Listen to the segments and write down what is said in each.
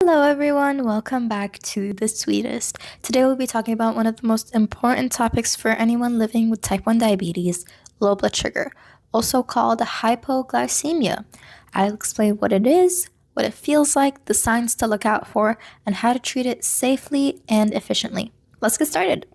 Hello everyone, welcome back to The Sweetest. Today we'll be talking about one of the most important topics for anyone living with type 1 diabetes, low blood sugar, also called hypoglycemia. I'll explain what it is, what it feels like, the signs to look out for, and how to treat it safely and efficiently. Let's get started.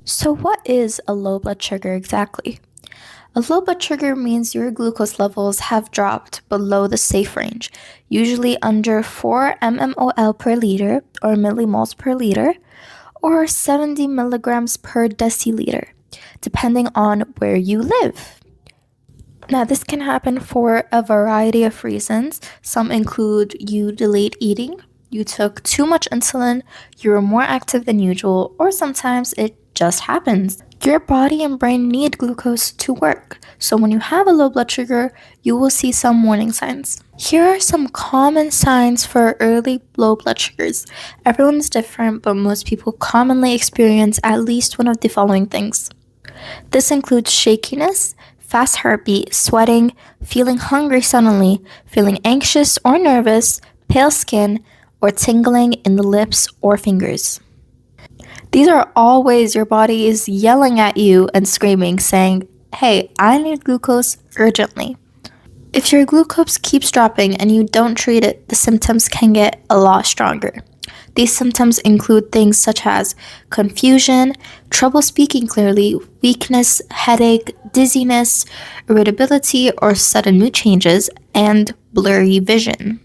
So what is a low blood sugar exactly? A low blood sugar means your glucose levels have dropped below the safe range, usually under 4 mmol per liter or millimoles per liter, or 70 milligrams per deciliter, depending on where you live. Now, this can happen for a variety of reasons. Some include you delayed eating, you took too much insulin, you were more active than usual, or sometimes it just happens. Your body and brain need glucose to work, so when you have a low blood sugar, you will see some warning signs. Here are some common signs for early low blood sugars. Everyone's different, but most people commonly experience at least one of the following things. This includes shakiness, fast heartbeat, sweating, feeling hungry suddenly, feeling anxious or nervous, pale skin, or tingling in the lips or fingers. These are all ways your body is yelling at you and screaming, saying, "Hey, I need glucose urgently." If your glucose keeps dropping and you don't treat it, the symptoms can get a lot stronger. These symptoms include things such as confusion, trouble speaking clearly, weakness, headache, dizziness, irritability or sudden mood changes, and blurry vision.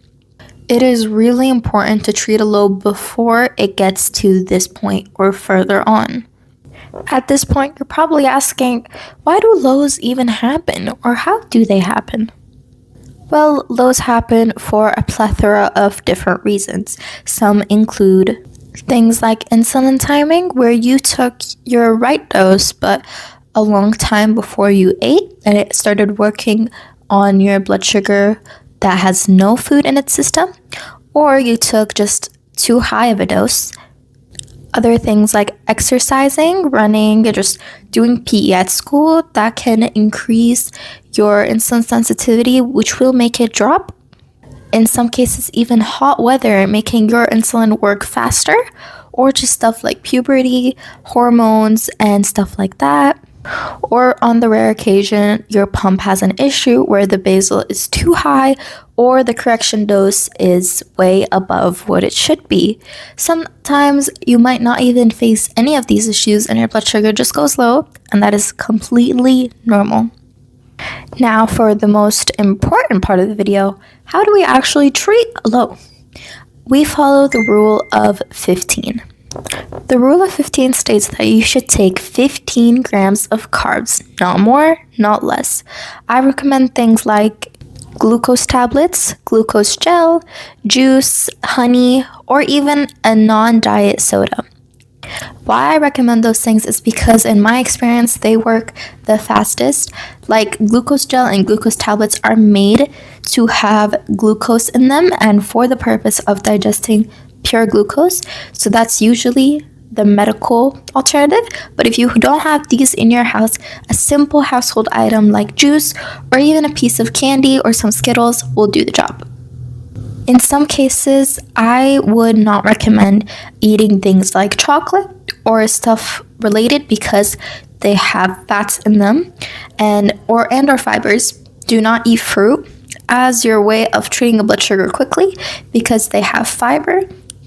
It is really important to treat a low before it gets to this point or further on. At this point, you're probably asking, why do lows even happen, or how do they happen? Well, lows happen for a plethora of different reasons. Some include things like insulin timing, where you took your right dose but a long time before you ate, and it started working on your blood sugar that has no food in its system, or you took just too high of a dose. Other things like exercising, running, or just doing PE at school, that can increase your insulin sensitivity, which will make it drop. In some cases, even hot weather making your insulin work faster, or just stuff like puberty, hormones, and stuff like that. Or on the rare occasion, your pump has an issue where the basal is too high or the correction dose is way above what it should be. Sometimes you might not even face any of these issues and your blood sugar just goes low, and that is completely normal. Now for the most important part of the video, how do we actually treat low? We follow the rule of 15. The rule of 15 states that you should take 15 grams of carbs, not more, not less. I recommend things like glucose tablets, glucose gel, juice, honey, or even a non-diet soda. Why I recommend those things is because in my experience, they work the fastest. Like glucose gel and glucose tablets are made to have glucose in them and for the purpose of digesting pure glucose, so that's usually the medical alternative. But if you don't have these in your house, a simple household item like juice or even a piece of candy or some Skittles will do the job. In some cases, I would not recommend eating things like chocolate or stuff related because they have fats in them and or fibers. Do not eat fruit as your way of treating a blood sugar quickly because they have fiber.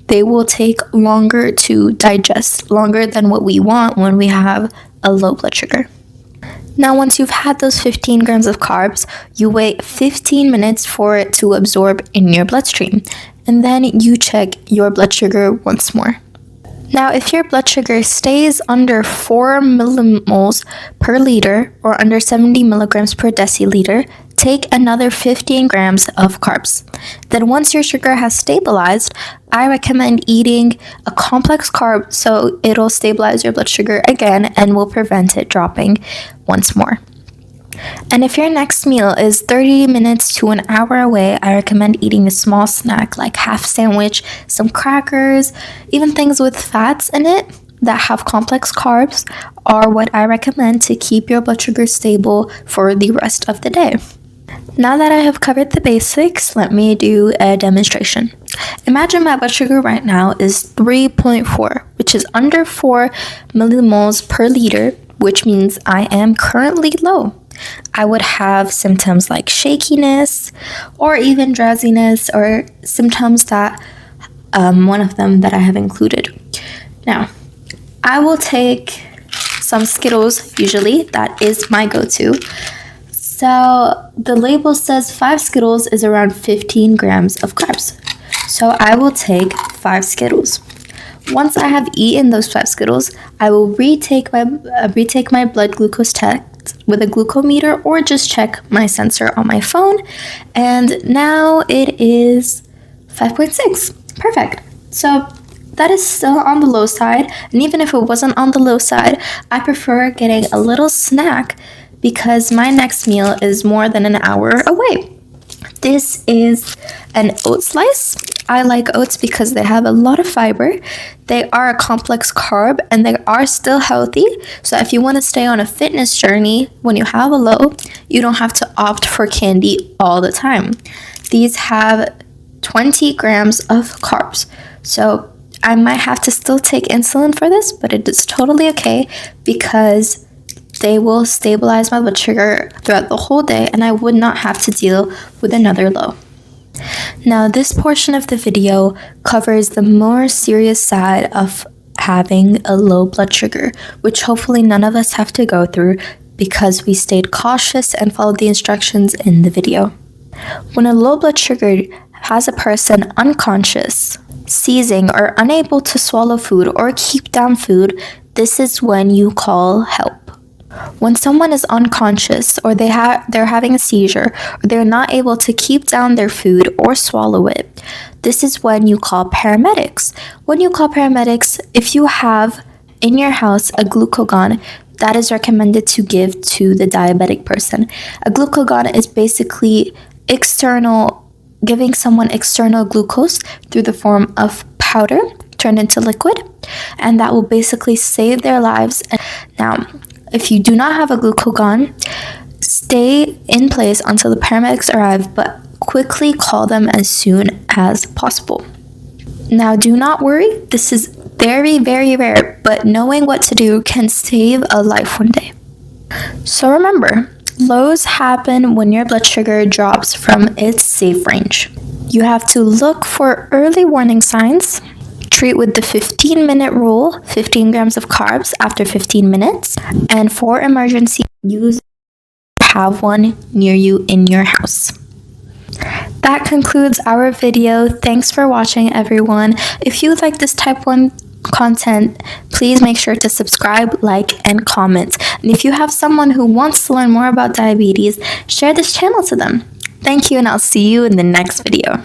They will take longer to digest, longer than what we want when we have a low blood sugar. Now, once you've had those 15 grams of carbs, you wait 15 minutes for it to absorb in your bloodstream, and then you check your blood sugar once more. Now, if your blood sugar stays under 4 millimoles per liter or under 70 milligrams per deciliter, take another 15 grams of carbs. Then once your sugar has stabilized, I recommend eating a complex carb so it'll stabilize your blood sugar again and will prevent it dropping once more. And if your next meal is 30 minutes to an hour away, I recommend eating a small snack like half sandwich, some crackers, even things with fats in it. that have complex carbs are what I recommend to keep your blood sugar stable for the rest of the day. Now that I have covered the basics, let me do a demonstration. Imagine my blood sugar right now is 3.4, which is under 4 millimoles per liter, which means I am currently low. I would have symptoms like shakiness or even drowsiness, or symptoms that one of them that I have included. Now, I will take some Skittles, usually, that is my go-to. So the label says 5 Skittles is around 15 grams of carbs. So I will take 5 Skittles. Once I have eaten those 5 Skittles, I will retake my blood glucose test with a glucometer, or just check my sensor on my phone. And now it is 5.6. Perfect. So that is still on the low side. And even if it wasn't on the low side, I prefer getting a little snack because my next meal is more than an hour away. This is an oat slice. I like oats because they have a lot of fiber. They are a complex carb and they are still healthy. So if you want to stay on a fitness journey when you have a low, you don't have to opt for candy all the time. These have 20 grams of carbs. So I might have to still take insulin for this, but it is totally okay because they will stabilize my blood sugar throughout the whole day and I would not have to deal with another low. Now, this portion of the video covers the more serious side of having a low blood sugar, which hopefully none of us have to go through because we stayed cautious and followed the instructions in the video. When a low blood sugar has a person unconscious, seizing, or unable to swallow food or keep down food, this is when you call help. When someone is unconscious or they're having a seizure or they're not able to keep down their food or swallow it, this is when you call paramedics. When you call paramedics, if you have in your house a glucagon, that is recommended to give to the diabetic person. A glucagon is basically giving someone external glucose through the form of powder turned into liquid, and that will basically save their lives. Now, if you do not have a glucagon, stay in place until the paramedics arrive, but quickly call them as soon as possible. Now, do not worry, this is very, very rare, but knowing what to do can save a life one day. So remember, lows happen when your blood sugar drops from its safe range. You have to look for early warning signs. Treat with the 15-minute rule, 15 grams of carbs after 15 minutes. And for emergency, have one near you in your house. That concludes our video. Thanks for watching, everyone. If you like this type 1 content, please make sure to subscribe, like, and comment. And if you have someone who wants to learn more about diabetes, share this channel to them. Thank you, and I'll see you in the next video.